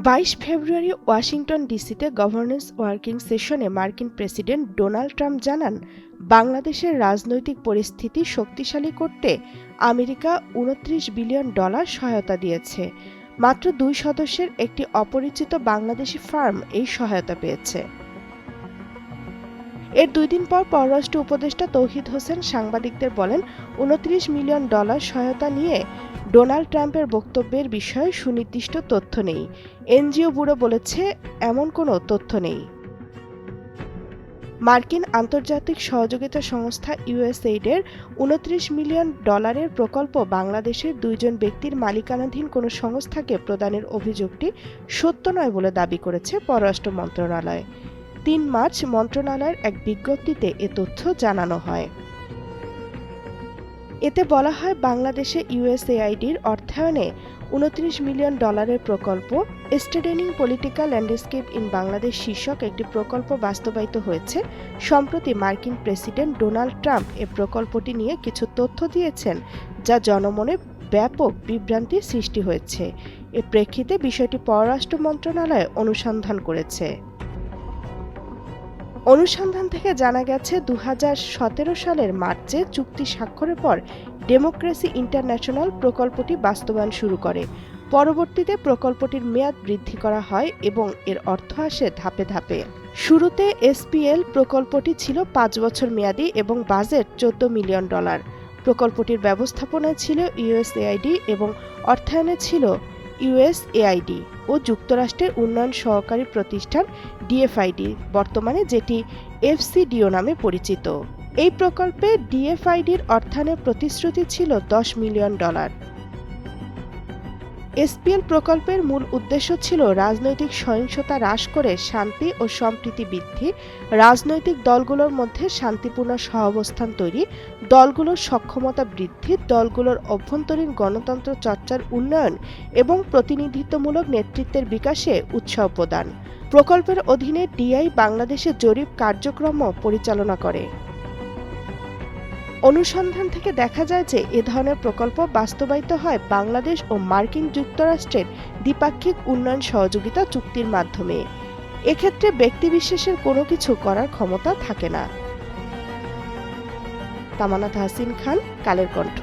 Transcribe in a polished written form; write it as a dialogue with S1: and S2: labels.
S1: ২২ ফেব্রুয়ারি Washington ডিসিতে governance working সেশনে মার্কিন president Donald Trump জানান, বাংলাদেশের রাজনৈতিক পরিস্থিতি শক্তিশালী করতে আমেরিকা $২৯ বিলিয়ন সহায়তা দিয়েছে। মাত্র ২ সদস্যের একটি অপরিচিত বাংলাদেশি ফার্ম এই সহায়তা পেয়েছে। এর ২ দিন পর পররাষ্ট্র উপদেষ্টা তৌহিদ হোসেন সাংবাদিকদের বলেন, $২৯ মিলিয়ন সহায়তা নিয়ে ডোনাল্ড ট্রাম্পের বক্তব্যের বিষয়ে সুনির্দিষ্ট তথ্য নেই। এনজিও ব্যুরো বলেছে, এমন কোনো তথ্য নেই। মার্কিন আন্তর্জাতিক সহযোগিতা সংস্থা ইউএসএইডের $২৯ মিলিয়ন প্রকল্প বাংলাদেশের ২ জন ব্যক্তির মালিকানাধীন কোনো সংস্থাকে প্রদানের অভিযোগটি সত্য নয় বলে দাবি করেছে পররাষ্ট্র মন্ত্রণালয়। ৩ মার্চ মন্ত্রণালয়ের এক বিজ্ঞপ্তিতে এ তথ্য জানানো হয়। এতে বলা হয়, বাংলাদেশে ইউএসএআইডির অর্থায়নে $২৯ মিলিয়ন প্রকল্প straightening political landscape in Bangladesh শীর্ষক একটি প্রকল্প বাস্তবায়িত হয়েছে। সম্প্রতি মার্কিন প্রেসিডেন্ট ডোনাল্ড ট্রাম্প এ প্রকল্পটি নিয়ে কিছু তথ্য দিয়েছেন, যা জনমনে ব্যাপক বিভ্রান্তির সৃষ্টি হয়েছে। এ প্রেক্ষিতে বিষয়টি পররাষ্ট্র মন্ত্রণালয় অনুসন্ধান করেছে। অনুসন্ধান থেকে জানা গেছে, ২০১৭ সালের মার্চে চুক্তি স্বাক্ষরের পর ডেমোক্রেসি ইন্টারন্যাশনাল প্রকল্পটি বাস্তবায়ন শুরু করে। পরবর্তীতে প্রকল্পটির মেয়াদ বৃদ্ধি করা হয় এবং এর অর্থ আসে ধাপে ধাপে। শুরুতে এসপিএল প্রকল্পটি ছিল ৫ বছর মেয়াদী এবং বাজেট $১৪ মিলিয়ন। প্রকল্পটির ব্যবস্থাপনায় ছিল ইউএসএআইডি এবং অর্থায়নে ছিল ইউএসএআইডি ও যুক্তরাষ্ট্রের উন্নয়ন সহকারী প্রতিষ্ঠান ডিএফআইডি, বর্তমানে যেটি এফসিডিও নামে পরিচিত। এই প্রকল্পে ডিএফআইডির অর্থায়নের প্রতিশ্রুতি ছিল $১০ মিলিয়ন। এসপিএল প্রকল্পের মূল উদ্দেশ্য ছিল রাজনৈতিক সহিংসতা হ্রাস করে শান্তি ও সম্প্রীতি বৃদ্ধি, রাজনৈতিক দলগুলোর মধ্যে শান্তিপূর্ণ সহাবস্থান তৈরি, দলগুলোর সক্ষমতা বৃদ্ধি, দলগুলোর অভ্যন্তরীণ গণতন্ত্র চর্চার উন্নয়ন এবং প্রতিনিধিত্বমূলক নেতৃত্বের বিকাশে উৎসাহ প্রদান। প্রকল্পের অধীনে ডিআই বাংলাদেশের জরিপ কার্যক্রম পরিচালনা করে। অনুসন্ধান থেকে দেখা যায় যে এ ধরনের প্রকল্প বাস্তবায়িত হয় বাংলাদেশ ও মার্কিন যুক্তরাষ্ট্রের দ্বিপাক্ষিক উন্নয়ন সহযোগিতা চুক্তির মাধ্যমে। এক্ষেত্রে ব্যক্তিবিশেষের কোনো কিছু করার ক্ষমতা থাকে না। তামান্না তাহসিন খান, কালের কণ্ঠ।